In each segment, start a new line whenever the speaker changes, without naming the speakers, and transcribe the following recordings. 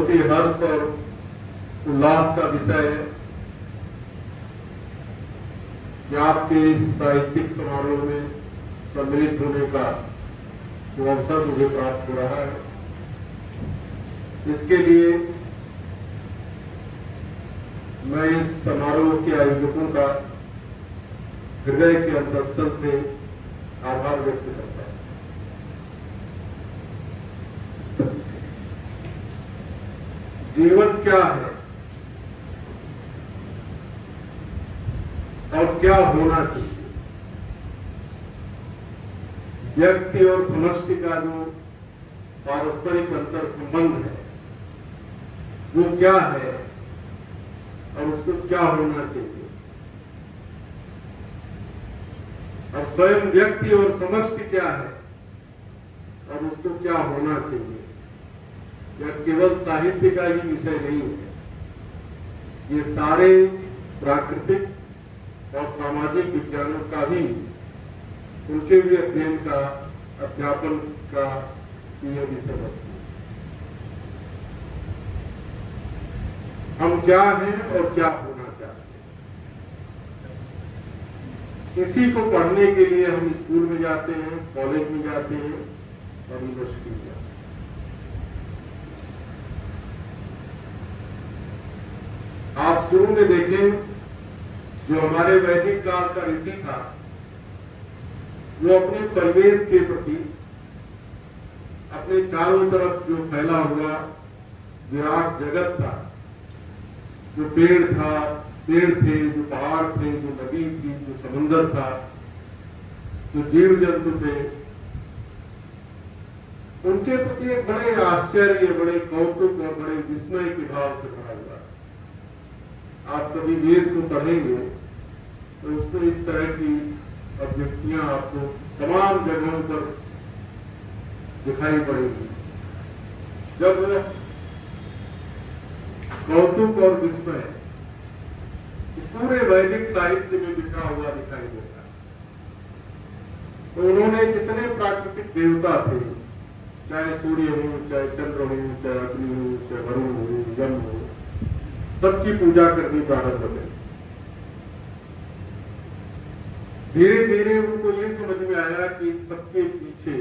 बहुत ही हर्ष और उल्लास का विषय है कि आपके इस साहित्यिक समारोह में सम्मिलित होने का जो अवसर मुझे प्राप्त हो रहा है। इसके लिए मैं इस समारोह के आयोजकों का हृदय के अंतःस्थल से आभार व्यक्त करता हूं। जीवन क्या है और क्या होना चाहिए, व्यक्ति और समष्टि का जो पारस्परिक अंतर संबंध है वो क्या है और उसको क्या होना चाहिए, और स्वयं व्यक्ति और समष्टि क्या है और उसको क्या होना चाहिए, यह केवल साहित्य का ही विषय नहीं है। ये सारे प्राकृतिक और सामाजिक विज्ञानों का भी, उनके भी अध्ययन का, अध्यापन का यह विषय वस्तु। हम क्या हैं और क्या होना चाहते हैं, इसी को पढ़ने के लिए हम स्कूल में जाते हैं, कॉलेज में जाते हैं और यूनिवर्सिटी में जाते हैं। आप शुरू में देखें, जो हमारे वैदिक काल का ऋषि था, वो अपने परिवेश के प्रति, अपने चारों तरफ जो फैला हुआ विराट जगत था, जो पेड़ थे, जो पहाड़ थे, जो नदी थी, जो समुद्र था, जो जीव जंतु थे, उनके प्रति एक बड़े आश्चर्य, बड़े कौतुक और बड़े विस्मय के भाव से भरा हुआ। आप कभी वेद को पढ़ेंगे तो उसमें इस तरह की अभिव्यक्तियां आपको तमाम जगहों पर दिखाई पड़ेगी, जब कौतुक और विस्मय पूरे वैदिक साहित्य में बिखरा हुआ दिखाई देता है। तो उन्होंने जितने प्राकृतिक देवता थे, चाहे सूर्य हो, चाहे चंद्र हो, चाहे अग्नि हो, चाहे वरुण हो, यम हो, सबकी पूजा करनी प्रारंभ करें। धीरे धीरे उनको ये समझ में आया कि सबके पीछे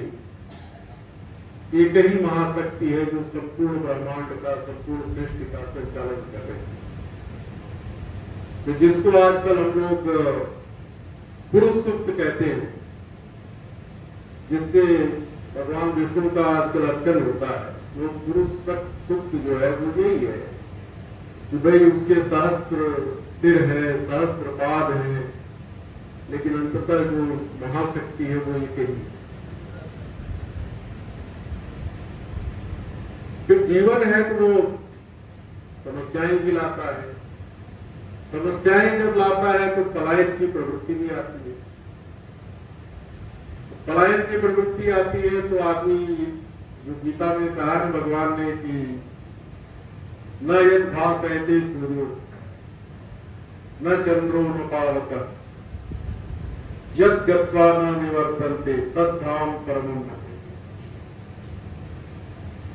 एक ही महाशक्ति है जो संपूर्ण ब्रह्मांड का, संपूर्ण सृष्टि का संचालन कर रही है। तो जिसको आजकल हम लोग पुरुष सूक्त कहते हैं, जिससे भगवान विष्णु का आजकल अर्चन होता है, वो पुरुष सूक्त जो है वो यही है कि भाई उसके सहस्त्र सिर है, सहस्त्र पाद है, लेकिन अंततः जो महाशक्ति है वो एक ही। फिर जीवन है तो वो समस्याएं भी लाता है। समस्याएं जब लाता है तो पलायन की प्रवृत्ति भी आती है। पलायन की प्रवृत्ति आती है तो आदमी, जो गीता में कहा है भगवान ने कि न यद भासयते सूर्यो न चंद्रो न पावकः यद गत्वा न निवर्तन्ते तद्धाम परमं मम।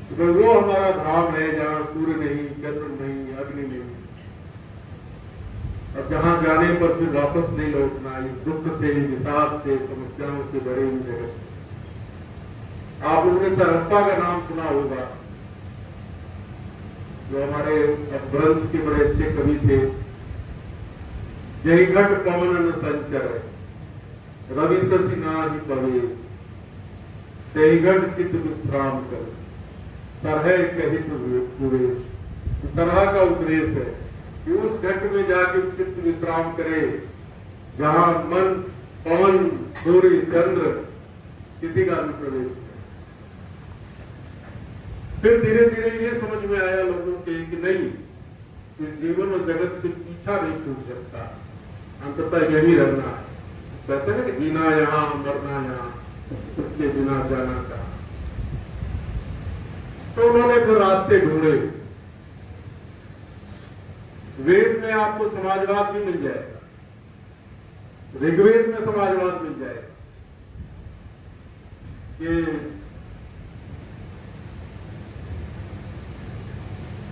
तो वो हमारा धाम है जहां सूर्य नहीं, चंद्र नहीं, अग्नि नहीं, और जहां जाने पर फिर वापस नहीं लौटना, इस दुख से, विषाद से, समस्याओं से भरे हुए जगत। आप लोगों ने सरहप्पा का नाम सुना होगा, जो हमारे अपभ्रंश के बड़े अच्छे कवि थे। जय घट पवन न संचर रवि शशि नाहि प्रवेश, तहि घट चित विश्राम कर सरह कहित प्रवेश। सरह का उपदेश है कि उस घट में जाके चित्त विश्राम करे जहां मन, पवन, सूर्य, चंद्र किसी का भी प्रवेश है। फिर धीरे धीरे ये समझ में आया लोगों के कि नहीं, इस जीवन और जगत से पीछा नहीं छूट सकता, अंततः यही रहना है। कहते हैं कि जीना यहाँ, मरना यहाँ, उसके बिना जाना कहाँ। तो उन्होंने फिर रास्ते ढूंढे। वेद में आपको समाजवाद भी मिल जाएगा, ऋग्वेद में समाजवाद मिल जाएगा कि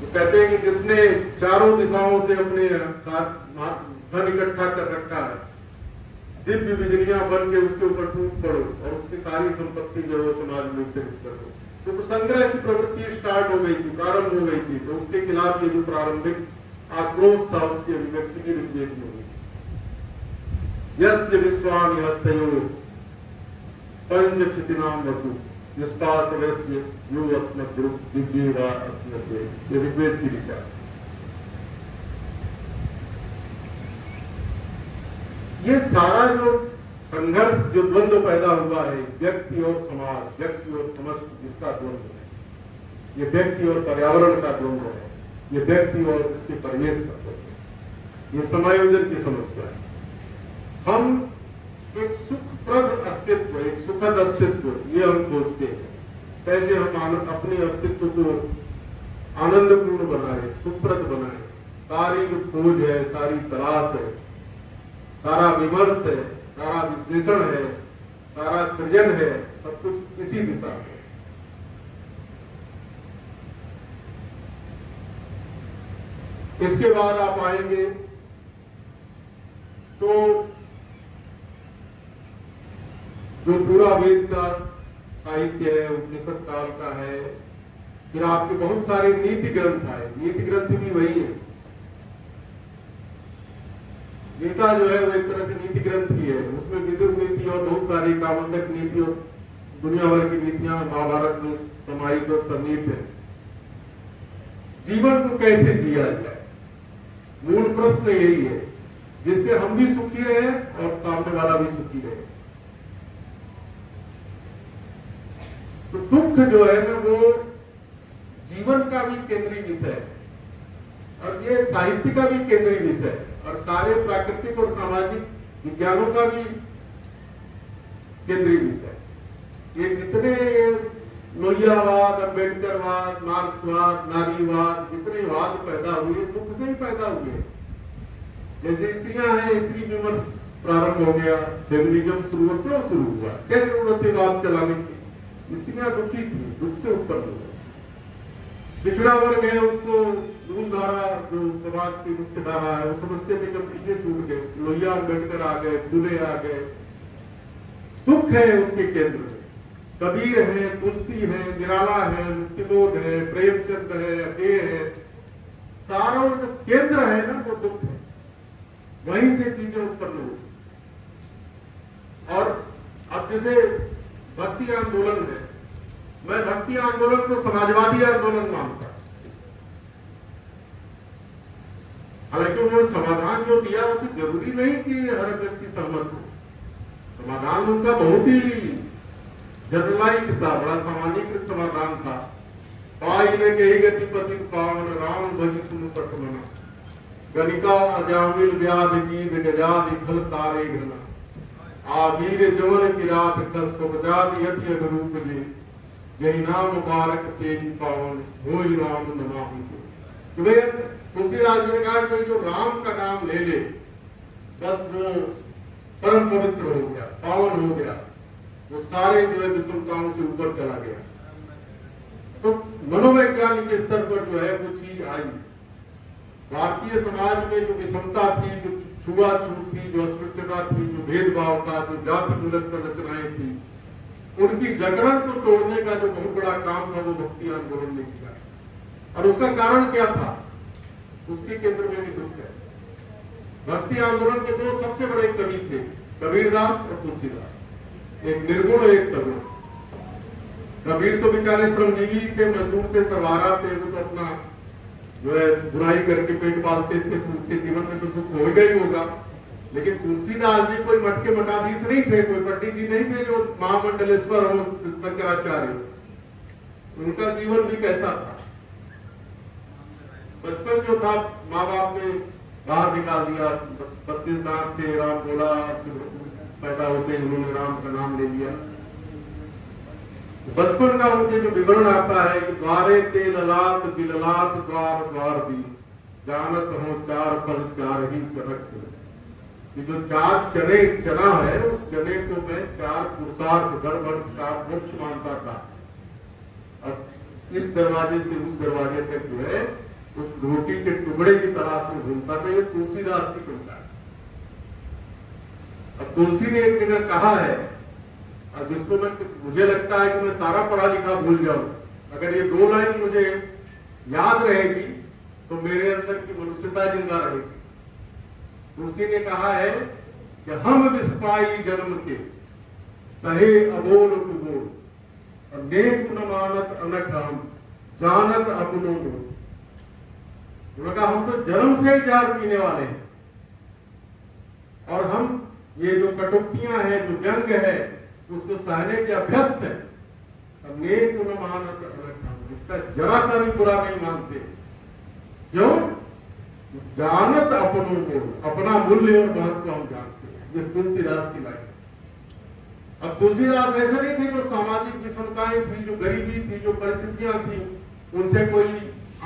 तो कहते हैं कि जिसने चारों दिशाओं से अपने साथ धन इकट्ठा कर रखा है, दिव्य बिजलियां बन के उसके ऊपर टूट पड़ो और उसकी सारी संपत्ति जो है समाज में वितरित कर दो। तो संग्रह की प्रवृत्ति स्टार्ट हो गई थी, प्रारंभ हो गई थी, तो उसके खिलाफ ये जो प्रारंभिक आक्रोश था उसकी अभिव्यक्ति की निर्देश में हुई। यस्य विश्वानि हस्तयो पंच क्षितिनाम वसु निष्पास वैश्य यो अस्मत् दिव्य वा अस्मत्, ये ऋग्वेद की ऋचा। ये सारा जो संघर्ष, जो द्वंद्व पैदा हुआ है, व्यक्ति और समाज, व्यक्ति और समष्टि, इसका द्वंद्व है। ये व्यक्ति और पर्यावरण का द्वंद्व है, ये व्यक्ति और उसके परिवेश का द्वंद्व है, ये समायोजन की समस्या है। हम एक सुखप्रद अस्तित्व, एक सुखद अस्तित्व, ये हम खोजते हैं। कैसे हम अपने अस्तित्व को आनंदपूर्ण बनाए, सुखप्रद बनाए। सारी जो खोज है, सारी तलाश है, सारा विमर्श है, सारा विश्लेषण है, सारा सृजन है, सब कुछ इसी दिशा में। इसके बाद आप आएंगे तो जो पूरा वेद का साहित्य है, उपनिषद काल का है, फिर आपके बहुत सारे नीति ग्रंथ आए। नीति ग्रंथ भी वही है। गीता जो है वो एक तरह से नीति ग्रंथ ही है। उसमें विदुर नीति और बहुत सारी कामंडक नीति और दुनिया भर की नीतियां महाभारत में समाहित और सन्निहित है। जीवन को कैसे जिया जाए, मूल प्रश्न यही है, जिससे हम भी सुखी रहे और सामने वाला भी सुखी रहे। तो दुख जो है ना वो जीवन का भी केंद्रीय विषय है और ये साहित्य का भी केंद्रीय विषय है और सारे प्राकृतिक और सामाजिक विज्ञानों का भी केंद्रीय विषय। ये जितने लोहियावाद, अम्बेडकरवाद, मार्क्सवाद, नारीवाद, जितने वाद पैदा हुए दुख से ही पैदा हुए। जैसे स्त्रियां हैं, स्त्री विमर्श प्रारंभ हो गया, फेमिनिज्म शुरू हुआ, क्या जरूरत है बात चलाने की। स्त्रियां दुखी थी, दुख से उत्पन्न हुआ। पिछड़ा वर्ग है, उसको मूल धारा जो समाज की मुख्य धारा है वो समझते थे, जब पीछे छूट गए, लोहिया अम्बेडकर आ गए, फूले आ गए। दुख है उसके केंद्र में, कबीर है, तुलसी है, निराला है, मुक्तिबोध है, प्रेमचंद है, अकेय है। सारा जो केंद्र है ना वो दुख है, वहीं से चीजें उत्पन्न हुई। और अब जैसे भक्ति आंदोलन है, मैं भक्ति आंदोलन को समाजवादी आंदोलन मानता। हालांकि उन्होंने समाधान जो दिया उसे जरूरी नहीं कि हर व्यक्ति सहमत हो। समाधान उनका बहुत ही जनरलाइज था, बड़ा सामान्यकृत समाधान था। पाई ने कही गति पति पावन राम भज सुन सठ मना, गणिका अजामिल व्याध गीत गजादि फल तारे घना, आवीर जवन की रात कस उपजाति यति अगरूप ले, यही नाम मुबारक तेजी पावन हो ही राम नमामि। तुलसीदास जी ने कहा कि जो राम का नाम ले ले बस वो परम पवित्र हो गया, पावन हो गया, वो सारे जो है विषमताओं से ऊपर चला गया। तो मनोवैज्ञानिक स्तर पर जो है वो चीज आई। भारतीय समाज में जो विषमता थी, जो छुआछूत थी, जो अस्पृश्यता थी, जो भेदभाव था, जो जाति मूलक संरचनाएं थी, उनकी जकड़न को तोड़ने का जो बहुत बड़ा काम था वो भक्ति आंदोलन ने किया। और उसका कारण क्या था? उसके केंद्र में भी दुख है। भक्ति आंदोलन के दो सबसे बड़े कवि थे, कबीरदास और तुलसीदास। एक निर्गुण, एक सगुण। कबीर तो बेचारे श्रमजीवी थे, मजदूर थे, सवारा थे, वो तो अपना जो है बुराई करके पेट पालते थे, तो उनके जीवन में तो दुख हो गई होगा। लेकिन तुलसीदास जी कोई मटके मठाधीश नहीं थे, कोई पंडित जी नहीं थे जो महामंडलेश्वर हो शंकराचार्य। उनका जीवन भी कैसा था? बचपन जो था माँ बाप ने बाहर निकाल दिया, 32 दांत थे, राम बोला, पैदा होते उन्होंने राम का नाम ले लिया। बचपन का उनके जो विवरण आता है कि द्वारे ते ललाट बिललाट द्वार द्वार भी, जानत हो चार फल चार ही चरक। कि जो चार चना है उस चने को मैं चार पुरुषार्थ गर्भ का मोक्ष मानता था। अब इस दरवाजे से उस दरवाजे तक जो है उस रोटी के टुकड़े की तलाश में घूमता था। ये तुलसीदास की कविता है। अब तुलसी ने एक जगह कहा है, और जिसको मुझे लगता है कि मैं सारा पढ़ा लिखा भूल जाऊं, अगर ये 2 लाइन मुझे याद रहेगी तो मेरे अंदर की मनुष्यता जिंदा रहेगी। तुलसी ने कहा है कि हम विस्पाई जन्म के सहे अबोल कुबोल, और नेक न मानत अनक हम जानत अपनों को। उन्होंने कहा हम तो जन्म से ही जार पीने वाले हैं, और हम ये जो कटुक्तियां हैं, जो व्यंग है, उसको सहने के अभ्यस्त है। नेक न मानत अनक हम, इसका जरा सा भी बुरा नहीं मानते। क्यों? जानत अपनों को, अपना मूल्य और महत्व हम जानते हैं। ये तुलसीदास की लाइन। अब तुलसीदास ऐसे नहीं थे जो सामाजिक विषमताएं थी, जो गरीबी थी, जो परिस्थितियां थी, उनसे कोई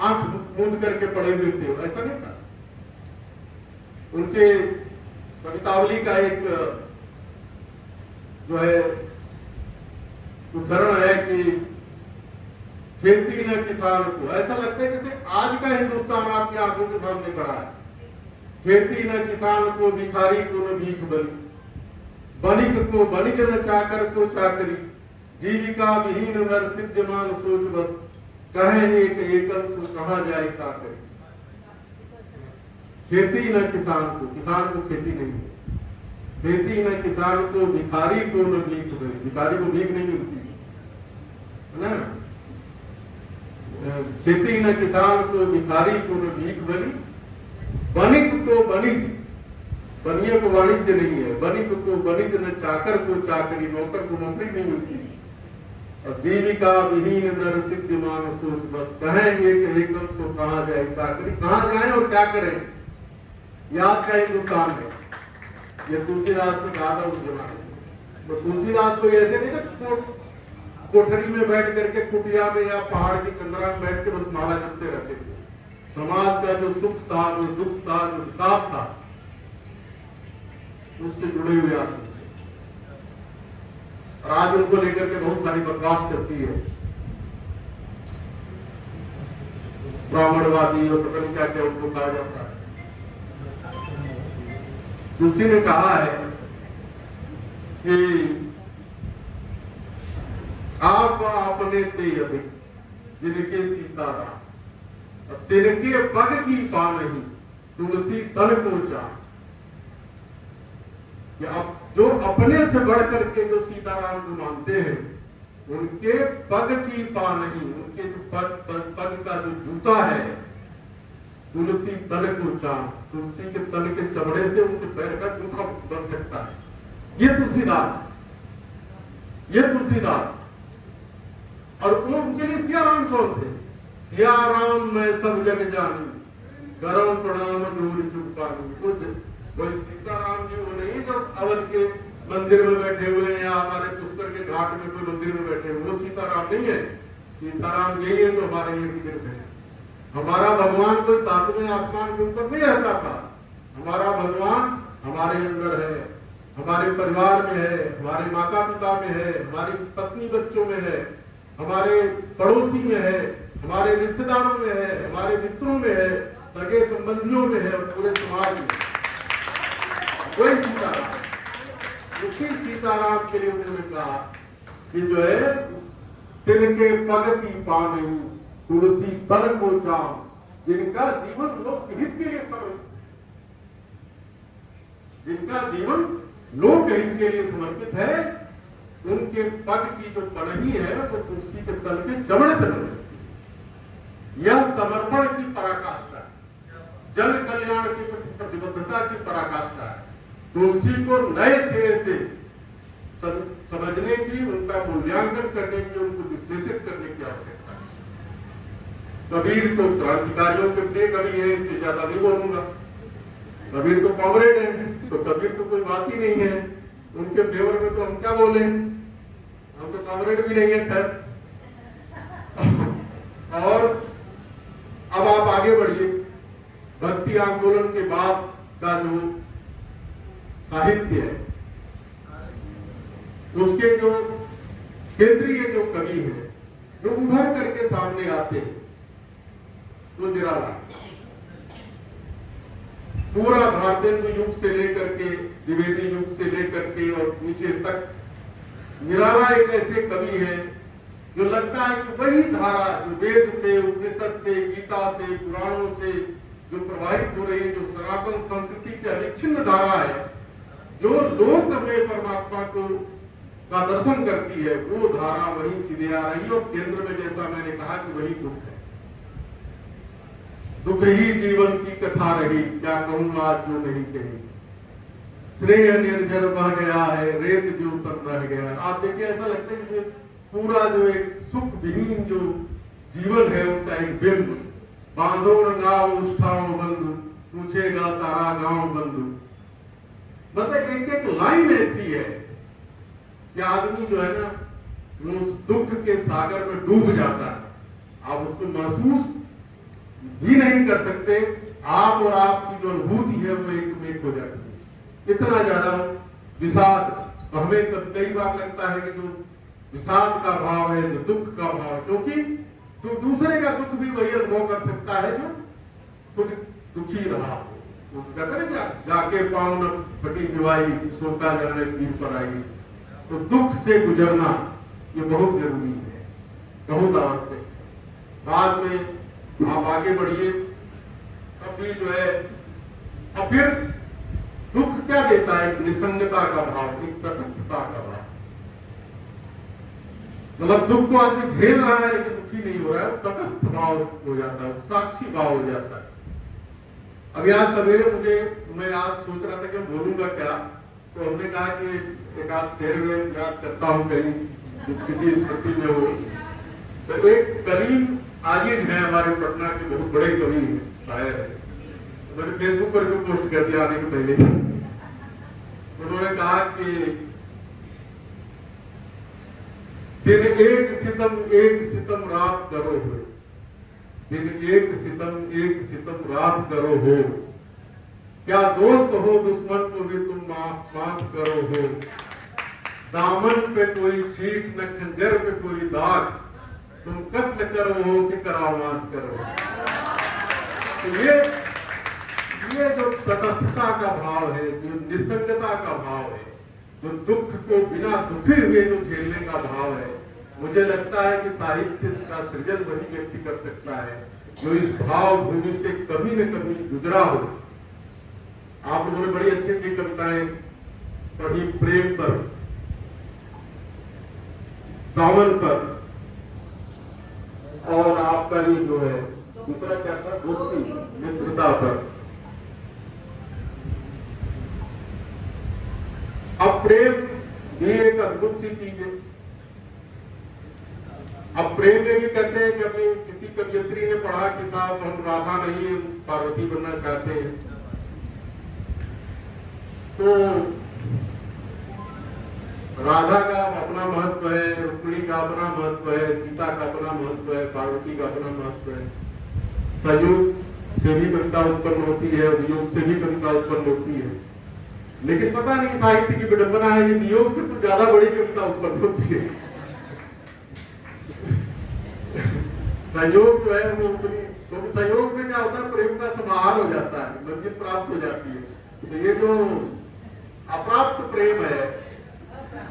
आंख मूंद करके पड़े हुए थे, ऐसा नहीं था। उनके कवितावली का एक जो है उदाहरण है कि खेती न किसान को, ऐसा लगता है जैसे आज का हिंदुस्तान आपकी आंखों के सामने खड़ा है। खेती न किसान को, भिखारी को न भीख बनी, बनिक को बनिक न चाकर को चाकरी, जीविका विहीन नर सिद्धमान सोच बस, कहे एक एकल सो कहा जाए का करे। खेती न किसान को खेती नहीं है। खेती न किसान को, भिखारी को न भीख बनी, भिखारी को भीख नहीं मिलती है ना। खेती न किसान को, भिखारी को न भीख बनी, बनिक को बनिज, बनिए को वाणिज्य नहीं है, बनिक को बनिज न चाकर को चाकरी, नौकर को नौकरी नहीं मिलती। और जीविका विहीन नर सिद्धमान सोच बस, कहेंगे कि एकम सो कहा जाए चाकरी। कहां जाए और क्या करें, याद का हिंदुस्तान है। ये तुलसीदास ने कहा था उस जमाने में। तो तुलसीदास को ऐसे नहीं था कोठरी में बैठ करके, कुटिया में या पहाड़ की कंदरा में बैठ के बस माला जपते रहते थे। समाज का जो सुख था, जो दुख था, जो हिसाब था, उससे जुड़े हुए आदमी थे। और आज उनको लेकर के बहुत सारी बकवास चलती है, ब्राह्मणवादी और पता नहीं क्या क्या उनको कहा जाता है। तुलसी ने कहा है कि आप अपने ते अधिक जिनके सीताराम, तिनके पग की पा नहीं तुलसी तन को चाह। अब जो अपने से बढ़ करके जो सीताराम को मानते हैं, उनके पग की पा नहीं, उनके जो पग का जो जूता है, तुलसी तन को चाह, तुलसी के तन के चमड़े से उनके पैर का जूता बन सकता है। ये तुलसीदास, ये तुलसीदास। और वो उनके लिए सिया राम कौन थे? सिया राम मैं सब जग जानी, करो प्रणाम दूर चुप पानी। कोई सीताराम जी वो नहीं जो अवध के मंदिर में बैठे हुए हैं या हमारे पुष्कर के घाट में कोई मंदिर में बैठे हुए, वो सीताराम नहीं है। सीताराम यही है जो हमारे इर्द गिर्द है। हमारा भगवान कोई सातवें आसमान के ऊपर नहीं रहता था। हमारा भगवान हमारे अंदर है, हमारे परिवार में है, हमारे माता पिता में है, हमारी पत्नी बच्चों में है, हमारे पड़ोसी में है, हमारे रिश्तेदारों में है, हमारे मित्रों में है, सगे संबंधियों में है, और पूरे समाज में। कोई सीताराम, उसी सीताराम के लिए उन्होंने कहा कि जो है तिनके पग की पा नहीं तुलसी तन को चाह, जिनका जीवन लोक हित के लिए समर्पित, जिनका जीवन लोक हित के लिए समर्पित है, उनके पग की जो पनही है वो तुलसी के तल के चमड़े से बन सकती है। यह समर्पण की पराकाष्ठा है, जन कल्याण की प्रतिबद्धता की पराकाष्ठा है। तुलसी को नए सिरे से समझने की, उनका मूल्यांकन करने की, उनको विश्लेषित करने की आवश्यकता है। कबीर तो क्रांतिकारियों के प्रिय कवि है, इससे ज्यादा नहीं बोलूंगा। कबीर तो कॉमरेड है, तो कबीर तो कोई बात ही नहीं है। उनके फेवर में तो हम क्या बोले, हम तो कॉमरेड भी नहीं है खैर। और अब आप आगे बढ़िए, भक्ति आंदोलन के बाद का जो साहित्य है, उसके जो केंद्रीय जो कवि है, जो उभर करके सामने आते हैं, वो निराला। पूरा भारतेंदु युग से लेकर के द्विवेदी युग से लेकर के और नीचे तक निराला एक ऐसे कवि है जो लगता है कि वही धारा जो वेद से, उपनिषद से, गीता से, पुराणों से जो प्रवाहित हो रही है, जो सनातन संस्कृति की अविच्छिन्न धारा है, जो लोक में परमात्मा को का दर्शन करती है, वो धारा वही सीधे आ रही है। और केंद्र में जैसा मैंने कहा कि वही दुख है। दुख ही जीवन की कथा रही, क्या कहूं आज जो नहीं कही। स्नेह निर्जर बह गया है, रेत जो तन रह गया। आप देखिए ऐसा लगता है कि पूरा जो एक सुख विहीन जो जीवन है उसका एक बिंब। बांधो न गाओ उष्ठाओ बंधु, पूछेगा सारा गांव बंधु। मतलब एक एक लाइन ऐसी है कि आदमी जो है ना वो उस दुख के सागर में डूब जाता है। आप उसको महसूस भी नहीं कर सकते। आप और आपकी जो अनुभूति है वो एक में एक हो जाती है। इतना ज्यादा विषाद तो हमें तब कई बार लगता है कि जो विषाद का भाव है, जो दुख का भाव है, क्योंकि तो दूसरे का दुख भी वही अनुभव कर सकता है जो खुद दुखी रहा हो। वो कहते हैं क्या, जाके पाँव न फटी दिवाई, सोता जाने पीर पर आई। तो दुख से गुजरना ये बहुत जरूरी है, बहुत आवश्यक। बाद में आप आगे बढ़िए, तब भी जो है और फिर दुख क्या देता है? निसंगता का भाव, एक तटस्थता का भाव। मतलब दुख को आदमी झेल रहा है लेकिन दुखी नहीं हो रहा है, तटस्थ भाव हो जाता है, साक्षी भाव हो जाता है। अभी आज सवेरे मैं आज सोच रहा था कि बोलूंगा क्या, तो हमने कहा कि एक आध शेर में याद करता हूं कहीं किसी स्थिति में हो। तो एक कवि आजिज है हमारे पटना के, बहुत बड़े कवि हैं, शायर है। मैंने फेसबुक पर भी पोस्ट कर दिया आने के पहले। उन्होंने कहा कि दिन एक सितम रात करो हो, दिन एक सितम रात करो हो, क्या दोस्त हो दुश्मन को भी तुम माफ करो हो। दामन पे कोई छींक न खंजर पे कोई दाग, तुम कत्ल करो हो कि करामात करो। तो ये जो तटस्थता का भाव है, जो निसंगता का भाव है, जो दुख को बिना दुखी हुए जो झेलने का भाव है, मुझे लगता है कि साहित्य का सृजन वही व्यक्ति कर सकता है जो इस भाव भूमि से कभी न कभी गुजरा हो। आप लोगों ने बड़ी अच्छी अच्छी कविताएं पढ़ी, प्रेम पर, सावन पर, और आपका ये जो है दूसरा क्या था, दोस्ती मित्रता पर। अब प्रेम ये एक अद्भुत सी चीज है। अब प्रेम में भी कहते हैं, कभी किसी कवियत्री ने पढ़ा कि साहब हम राधा नहीं पार्वती बनना चाहते हैं, तो राधा का अपना महत्व है, रुक्मिणी का अपना महत्व है, सीता का अपना महत्व है, पार्वती का अपना महत्व है। संयोग से भी कविता उत्पन्न होती है, वियोग से भी कविता उत्पन्न होती है। लेकिन पता नहीं साहित्य की विडंबना है, ये वियोग से कुछ ज्यादा बड़ी कविता उत्पन्न होती है। संयोग जो है वो, क्योंकि संयोग में क्या होता है, प्रेम का समाहार हो जाता है, मंजिल प्राप्त हो जाती है। तो ये जो अप्राप्त प्रेम है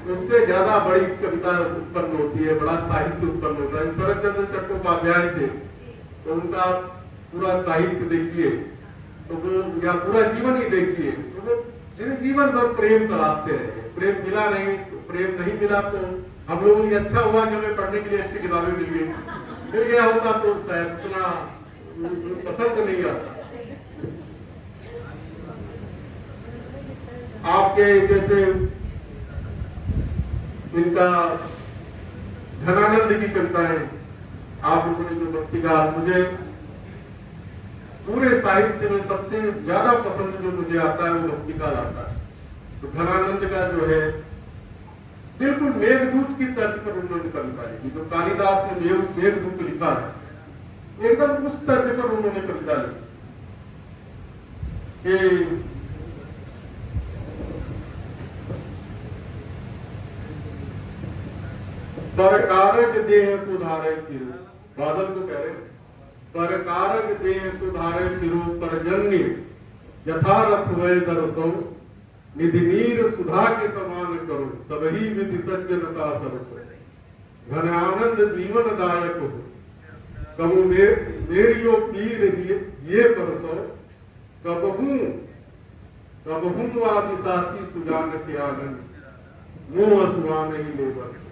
उससे ज्यादा बड़ी कविता उत्पन्न होती है, बड़ा साहित्य उत्पन्न होता है। शरद चंद्र चट्टोपाध्याय थे, तो उनका पूरा साहित्य देखिए तो वो, या पूरा जीवन ही देखिए तो वो जीवन भर प्रेम तलाशते रहे। प्रेम मिला नहीं, प्रेम नहीं मिला तो हम लोगों को अच्छा हुआ कि हमें पढ़ने के लिए अच्छी किताबें मिल गई, मिल गया होता तो शायद इतना पसंद नहीं आता। आपके जैसे इनका घनानंद की कविताएं आप लोगों ने जो भक्ति का, मुझे पूरे साहित्य में सबसे ज्यादा पसंद जो मुझे आता है वो भक्ति काल आता है। तो घनानंद का जो है बिल्कुल मेघदूत की तर्ज पर उन्होंने कविता लिखी। जो कालिदास ने मेघदूत लिखा है, एकदम उस तर्ज पर उन्होंने कविता लिखी कि पर कागज देह को धारे चिर, बादल को कह रहे पर कारज दे तुधारे फिरो परजन्य यथारथ वय दरसो निधि नीर सुधा के समान करो सबही विधि सज्जनता सरसो घन आनंद जीवन दायक हो कबू मेरियो पीर ये बरसो कबहू वापिसासी सुजान के आनंद मुंह असुआ नहीं ले बरसो।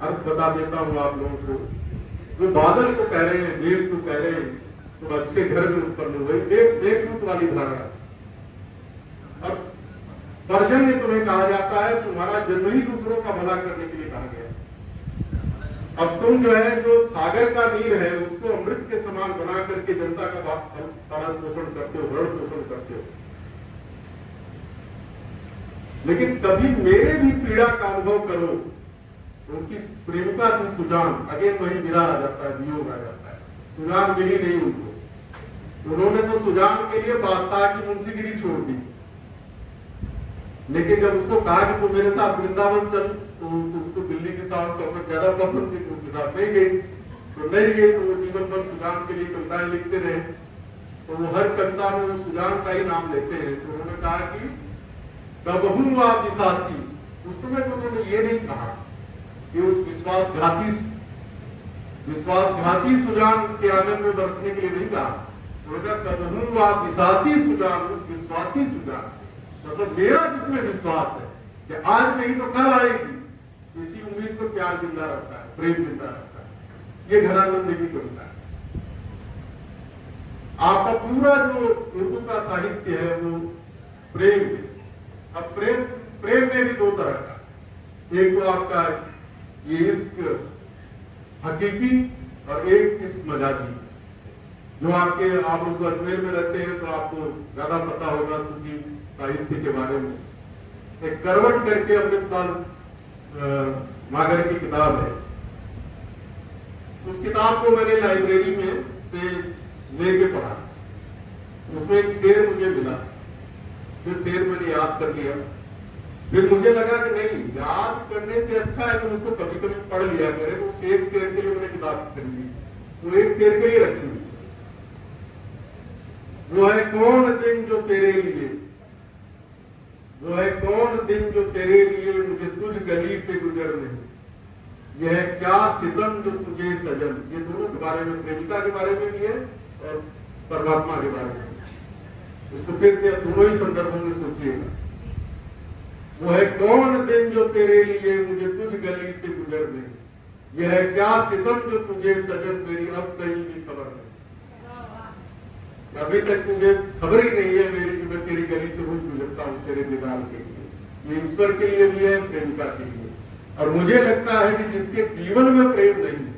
अर्थ बता देता हूं आप लोगों को। जो बादल को कह रहे हैं, मेघ को कह रहे हैं, तो अच्छे घर में उत्पन्न हुए देवदूत वाली धारणा। और पर्जन्य तुम्हें कहा जाता है, तुम्हारा जन्म ही दूसरों का भला करने के लिए कहा गया। अब तुम जो है, जो सागर का नीर है, उसको अमृत के समान बना करके जनता का पालन पोषण करते हो, भरण पोषण करते हो। लेकिन कभी मेरे भी पीड़ा का अनुभव करो। उनकी प्रेमिका की सुजान, अगेन वही विरह आ जाता है, वियोग आ जाता है। सुजान मिली नहीं उनको। उन्होंने तो सुजान के लिए बादशाह की मुंशीगिरी छोड़ दी, लेकिन जब उसको कहा कि तू मेरे साथ वृंदावन चल, तो उसको दिल्ली की साथ चौकट ज्यादा पसंद थी, तो उसके साथ नहीं गई। तो नहीं गई तो वो जीवन भर सुजान के लिए कविताएं लिखते रहे। तो वो हर कविता में वो सुजान का ही नाम लेते हैं। तो उन्होंने कहा कि कबहू आप विशासी। उस समय तो उन्होंने ये नहीं कहा कि उस विश्वासघाती सुजान के आनंद में बरसने के लिए नहीं कहा। उन्होंने कबहू आप विशासी सुजान, उस विश्वासी सुजान, मतलब मेरा जिसमें विश्वास है कि आज नहीं तो कल आएगी, इसी उम्मीद पर प्यार जिंदा रहता है, प्रेम जिंदा रहता है। ये घनानंद की कविता है। आपका पूरा जो उर्दू का साहित्य है वो प्रेम है। अब प्रेम में भी दो तरह का, एक तो आपका ये इश्क हकीकी और एक इश्क मजाजी। जो आप लोग अजमेर में रहते हैं तो आपको ज्यादा पता होगा सूफी साहित्य के बारे में। एक करवट करके अमृतपाल मागर की किताब है। उस किताब को मैंने लाइब्रेरी में से लेके पढ़ा। उसमें एक शेर मुझे मिला, फिर शेर मैंने याद कर लिया। फिर मुझे लगा कि नहीं, याद करने से अच्छा है कि उसको कभी कभी पढ़ लिया करें। तो उस एक शेर के लिए मैंने किताब खरीदी, वो एक शेर के लिए रखी हुई। वो है कौन दिन जो तेरे लिए, वो है कौन दिन जो तेरे लिए मुझे तुझ गली से गुजरने, यह है क्या सितम जो तुझे सजन। ये दोनों के बारे में, प्रेमिका के बारे में भी है और परमात्मा के बारे में। इसको फिर से दोनों ही संदर्भों में सोचिएगा। वो है कौन दिन जो तेरे लिए मुझे तुझ गली से गुजरने, यह है क्या सितम जो तुझे सजन, मेरी अब कहीं भी खबर नहीं। अभी तक तुझे खबर ही नहीं है मेरी कि मैं तेरी गली से रोज गुजरता हूँ तेरे दीदार के लिए। ये ईश्वर के लिए भी है, प्रेमिका के लिए। और मुझे लगता है कि जिसके जीवन में प्रेम नहीं है,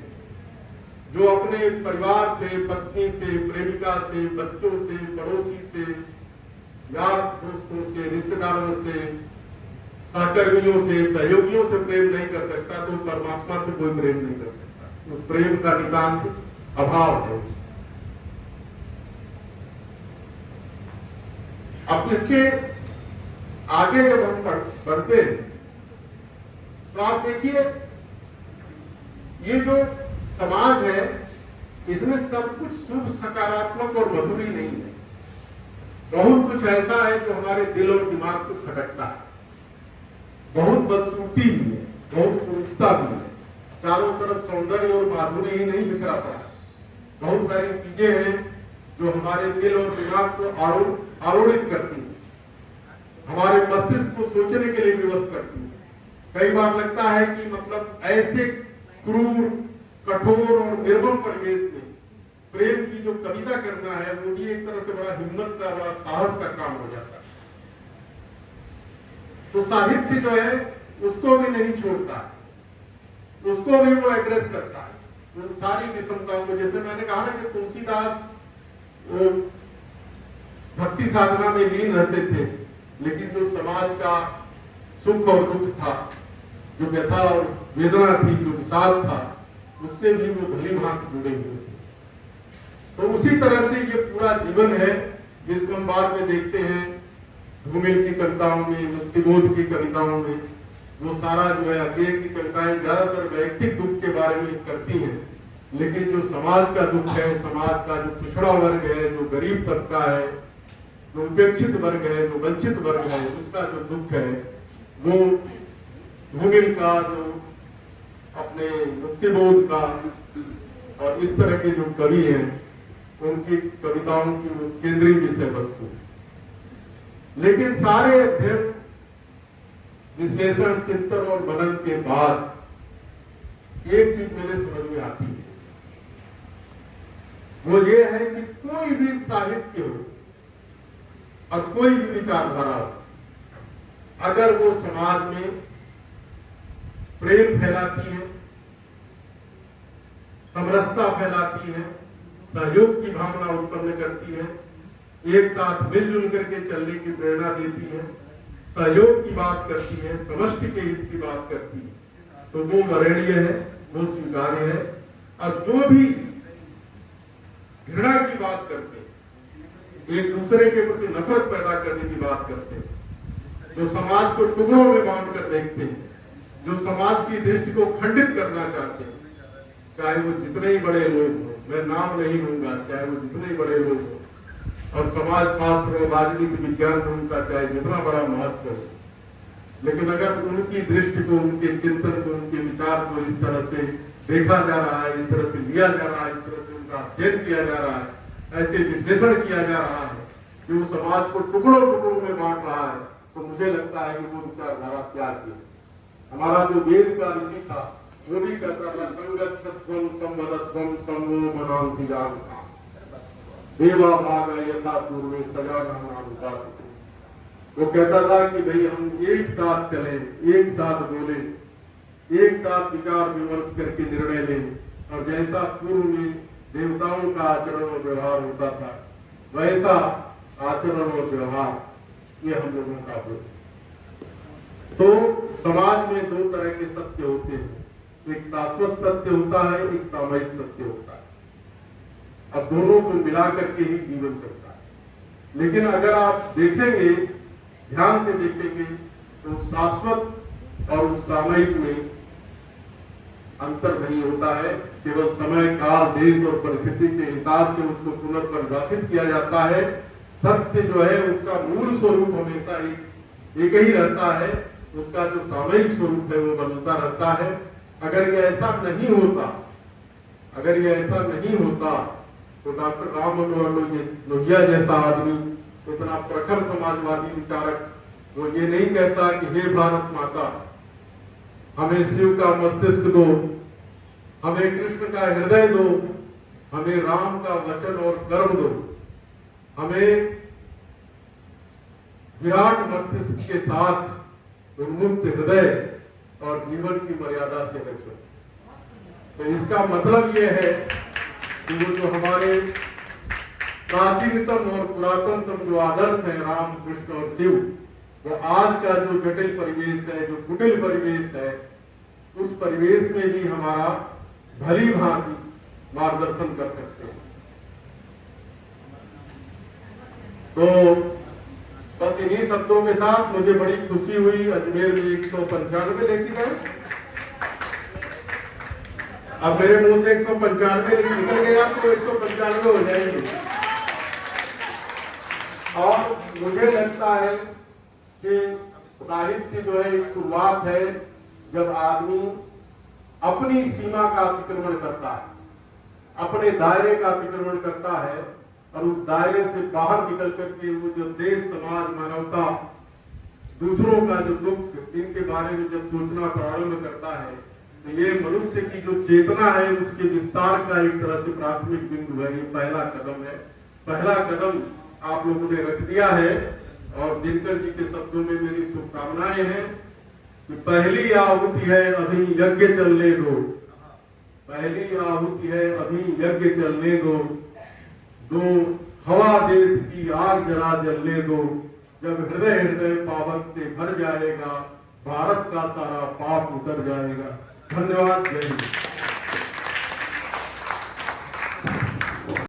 जो अपने परिवार से, पत्नी से, प्रेमिका से, बच्चों से, पड़ोसी से, यार दोस्तों से, रिश्तेदारों से, सहकर्मियों से, सहयोगियों से प्रेम नहीं कर सकता, तो परमात्मा से कोई प्रेम नहीं कर सकता। तो प्रेम का नितांत अभाव है। अब इसके आगे जब हम बढ़ते हैं तो आप देखिए, ये जो समाज है इसमें सब कुछ शुभ, सकारात्मक और मधुरी नहीं है। बहुत कुछ ऐसा है जो हमारे दिल और दिमाग को खटकता है। बहुत बदसूरती भी है, बहुत क्रूरता भी है। चारों तरफ सौंदर्य और माधुरी ही नहीं बिखरा पड़ा। बहुत सारी चीजें हैं जो हमारे दिल और दिमाग को आरूढ़ित करती है, हमारे मस्तिष्क को सोचने के लिए विवश करती है। कई बार लगता है कि मतलब ऐसे क्रूर, कठोर और निर्मम परिवेश में प्रेम की जो कविता करना है वो भी एक तरह से बड़ा हिम्मत का, बड़ा साहस का काम हो जाता है। तो साहित्य जो है उसको भी नहीं छोड़ता, उसको भी वो एड्रेस करता है उन सारी विषमताओं को। जैसे मैंने कहा ना कि तुलसीदास वो भक्ति साधना में लीन रहते थे, लेकिन जो समाज का सुख और दुख था, जो व्यथा और वेदना थी, जो विषाद था, उससे भी वो भली भांति जुड़े हुए थे। तो उसी तरह से ये पूरा जीवन है, जिसको हम बाद में देखते हैं धूमिल की कविताओं में, मुक्तिबोध की कविताओं में। वो सारा जो है, अकेले की कविताएं ज्यादातर वैयक्तिक दुख के बारे में करती हैं, लेकिन जो समाज का दुख है, समाज का जो पिछड़ा वर्ग है, जो गरीब तबका है, जो उपेक्षित वर्ग है, जो वंचित वर्ग है, उसका जो दुख है, वो भूमिल का, जो अपने मुक्तिबोध का और इस तरह के जो कवि हैं उनकी कविताओं की वो केंद्रीय विषय वस्तु। लेकिन सारे अध्ययन, विश्लेषण, चिंतन और मनन के बाद एक चीज मेरे समझ में आती है, वो ये है कि कोई भी साहित्य हो और कोई भी विचारधारा हो, अगर वो समाज में प्रेम फैलाती है, समरसता फैलाती है, सहयोग की भावना उत्पन्न करती है, एक साथ मिलजुल करके चलने की प्रेरणा देती है, सहयोग की बात करती है, समष्टि के हित की बात करती है, तो वो वरणीय है, वो स्वीकार्य है। और जो भी घृणा की बात करते हैं, एक दूसरे के प्रति नफरत पैदा करने की बात करते हैं, जो समाज को टुकड़ों में बांट कर देखते हैं, जो समाज की दृष्टि को खंडित करना चाहते हैं, चाहे वो जितने ही बड़े लोग हों, मैं नाम नहीं लूंगा, चाहे वो जितने ही बड़े लोग हों, और समाज शास्त्र और राजनीति विज्ञान में उनका चाहे जितना बड़ा महत्व हो, लेकिन अगर उनकी दृष्टि को, उनके चिंतन को, उनके विचार को इस तरह से देखा जा रहा है, इस तरह से लिया जा रहा है, इस तरह से उनका अध्ययन किया जा रहा है, ऐसे विश्लेषण किया जा रहा है कि वो समाज को टुकड़ों टुकड़ों में बांट रहा है, तो मुझे लगता है कि वो विचारधारा त्याग की। हमारा जो वेद का ऋषि था वो भी कहता था, संगच्छध्वं संवदध्वं संगो मनांसि जानता देवा भाग यथा पूर्वे सजाननाम उपासिते। वो कहता था कि भाई हम एक साथ चलें, एक साथ बोलें, एक साथ विचार विमर्श करके निर्णय लें, और जैसा पूर्व में देवताओं का आचरण और व्यवहार होता था, वैसा आचरण और व्यवहार ये हम लोगों का हो। तो समाज में दो तरह के सत्य होते हैं, एक शाश्वत सत्य होता है, एक सामयिक सत्य होता है। अब दोनों को मिला करके ही जीवन चलता है। लेकिन अगर आप देखेंगे, ध्यान से देखेंगे, तो शाश्वत और उस सामयिक में अंतर नहीं होता है। केवल समय, काल, देश और परिस्थिति के हिसाब से उसको पुनर्परिभाषित किया जाता है। सत्य जो है उसका मूल स्वरूप हमेशा एक ही रहता है, उसका जो सामयिक स्वरूप है वो बदलता रहता है। अगर ये ऐसा नहीं होता, अगर ये ऐसा नहीं होता, तो डॉक्टर राम मनोहर लोहिया जैसा आदमी, इतना प्रखर समाजवादी विचारक, वो ये नहीं कहता कि हे भारत माता, हमें शिव का मस्तिष्क दो, हमें कृष्ण का हृदय दो, हमें राम का वचन और कर्म दो, हमें विराट मस्तिष्क के साथ उन्मुक्त हृदय और जीवन की मर्यादा से रचो। तो इसका मतलब यह है कि वो जो हमारे प्राचीनतम और पुरातनतम जो आदर्श है, राम, कृष्ण और शिव, वो आज का जो जटिल परिवेश है, जो कुटिल परिवेश है, उस परिवेश में भी हमारा भली भांति मार्गदर्शन कर सकते हैं। तो बस इन्हीं शब्दों के साथ मुझे बड़ी खुशी हुई। अजमेर में 195 लेके गए, अब मेरे मुंह से 195 निकल गया तो 195 हो जाएंगे। और मुझे लगता है कि साहित्य जो है एक शुरुआत है, जब आदमी अपनी सीमा का अतिक्रमण करता है, अपने दायरे का अतिक्रमण करता है, और उस दायरे से बाहर निकल करके वो जो देश, समाज, मानवता, दूसरों का जो दुख, इनके बारे में जब सोचना प्रारंभ करता है, तो ये मनुष्य की जो चेतना है उसके विस्तार का एक तरह से प्राथमिक बिंदु है। ये पहला कदम है। पहला कदम आप लोगों ने रख दिया है, और दिनकर जी के शब्दों में मेरी शुभकामनाएं हैं कि पहली आहुति है अभी यज्ञ चलने दो, पहली आहुति है अभी यज्ञ चलने दो, दो हवा देश की आग जला जलने दो, जब हृदय हृदय पावक से भर जाएगा, भारत का सारा पाप उतर जाएगा। धन्यवाद। जय हिंद।